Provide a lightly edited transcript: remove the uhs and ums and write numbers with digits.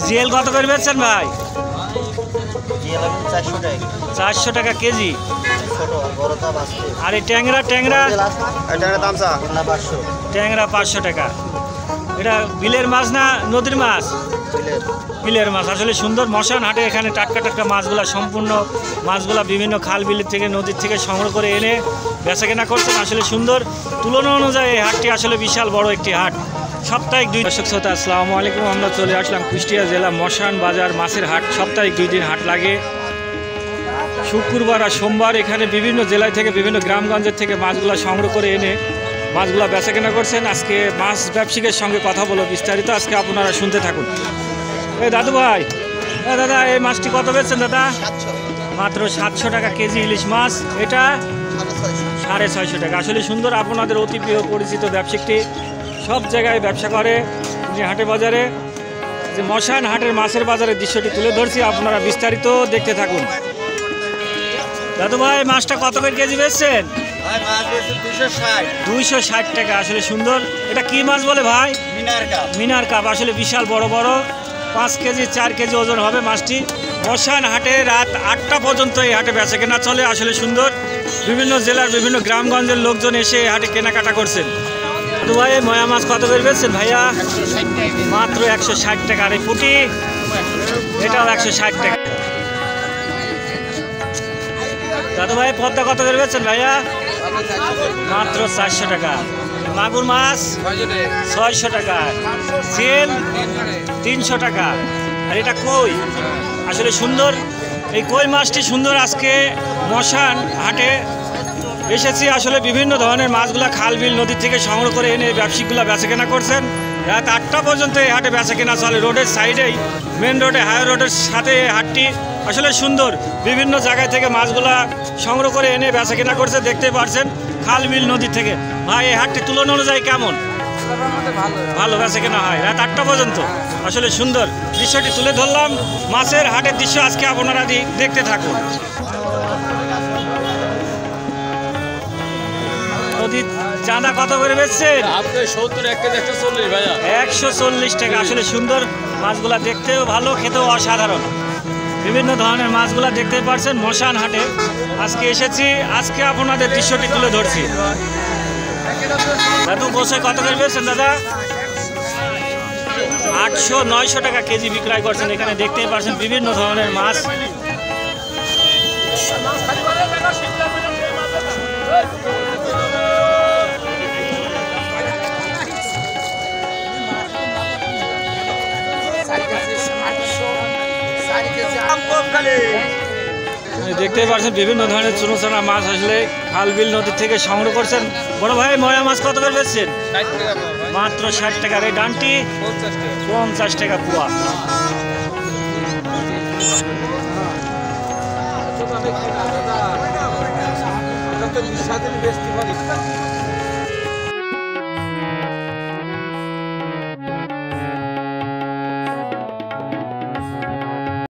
GL কত করে বেচছেন ভাই? 400 টাকা কেজি। আর এই ট্যাংরা ট্যাংরা ট্যাংরা 500 টাকা। এটা বিলের মাছ না নদীর মাছ? বিলের মাছ। আসলে সুন্দর মশান হাটে এখানে টাটকা টাটকা মাছগুলা, সম্পূর্ণ মাছগুলা বিভিন্ন খাল বিলের থেকে নদীর থেকে সংগ্রহ করে এনে বেচাকেনা করছেন। আসলে সুন্দর তুলনা অনুযায়ী এই হাটটি আসলে বিশাল বড় একটি হাট। সাপ্তাহিক 2 দর্শক শ্রোতা আসসালামু আলাইকুম। আমরা চলে আসলাম কুষ্টিয়া জেলা মশান বাজার মাছের হাট। সাপ্তাহিক 2 দিন হাট লাগে, শুক্রবার আর সোমবার। এখানে বিভিন্ন জেলায় থেকে বিভিন্ন গ্রামগঞ্জের থেকে মাছগুলা সংগ্রহ করে এনে মাছগুলা বেচাকেনা করছেন। আজকে মাছ ব্যবসায়ীদের সঙ্গে কথা বলো বিস্তারিত, আজকে আপনারা শুনতে থাকুন। এই দাদু ভাই, দাদা এই মাছটি কত বেচছেন দাদা? মাত্র 700 টাকা কেজি ইলিশ মাছ। এটা 650 টাকা। আসলে সুন্দর, আপনাদের অতি প্রিয় পরিচিত ব্যবসায়ীটি সব জায়গায় ব্যবসা করে যে হাটে বাজারে। যে মশান হাটের মাছের বাজারের দৃশ্যটি তুলে ধরছি, আপনারা বিস্তারিত দেখতে থাকুন। দাদু ভাই মাছটা কত করে কেজি বেচছেন? 260 টাকা। আসলে সুন্দর। এটা কি মাছ বলে ভাই? মিনার কাপ। আসলে বিশাল বড় বড়, 5 কেজি 4 কেজি ওজন হবে মাছটি। মশান হাটে রাত 8টা পর্যন্ত এই হাটে বেচা কেনা চলে। আসলে সুন্দর, বিভিন্ন জেলার বিভিন্ন গ্রামগঞ্জের লোকজন এসে এই হাটে কেনাকাটা করছেন। তো ভাই এই ময়া মাছ কত করে বেচছেন ভাইয়া? মাত্র 160 টাকা। আর এই পুঁটি এটাও 160 টাকা। দাদু ভাই পদ্মা কত করে বেচছেন ভাইয়া? মাত্র 400 টাকা। মাগুর মাছ 600 টাকা। সেল 300 টাকা। আর এটা কই। আসলে সুন্দর এই কই মাছটি সুন্দর। আজকে মশান হাটে এসেছি। আসলে বিভিন্ন ধরনের মাছগুলা খাল বিল নদী থেকে সংগ্রহ করে এনে ব্যবসায়িকগুলা বেচাকেনা করছেন। রাত 8টা পর্যন্ত এই হাটে বেচাকেনা চলে। রোডের সাইডেই, মেন রোডে, হাই রোডের সাথে এই হাটটি। আসলে সুন্দর, বিভিন্ন জায়গায় থেকে মাছগুলা সংগ্রহ করে এনে বেচাকেনা করছে, দেখতে পাচ্ছেন খাল বিল নদী থেকে। ভাই এই হাটটি তুলনা অনুযায়ী কেমন? ভালো বেচাকেনা হয় রাত 8টা পর্যন্ত। আসলে সুন্দর দৃশ্যটি তুলে ধরলাম, মাছের হাটের দৃশ্য। আজকে আপনারা দেখতে থাকুন। নদীর চাঁদা কত করে বেচছেন? 140 টাকা। আসলে সুন্দর মাছগুলা, দেখতেও ভালো, খেতেও অসাধারণ। বিভিন্ন ধরনের মাছগুলা দেখতে পাচ্ছেন মশান হাটে আজকে এসেছি। আজকে আপনাদের দৃশ্যটি তুলে ধরছি। দাদু বসে কত করে বেচছেন দাদা? 800-900 টাকা কেজি বিক্রয় করছেন। এখানে দেখতেই পাচ্ছেন বিভিন্ন ধরনের মাছ। দেখতে পাচ্ছেন বিভিন্ন ধরনের চুনোচানা মাছ আসলে খাল বিল নদী থেকে সংগ্রহ করছেন। বড় ভাই ময়া মাছ কত করে বেচছেন? মাত্র 60 টাকা। এই ডানটি 50 টাকা পোয়া।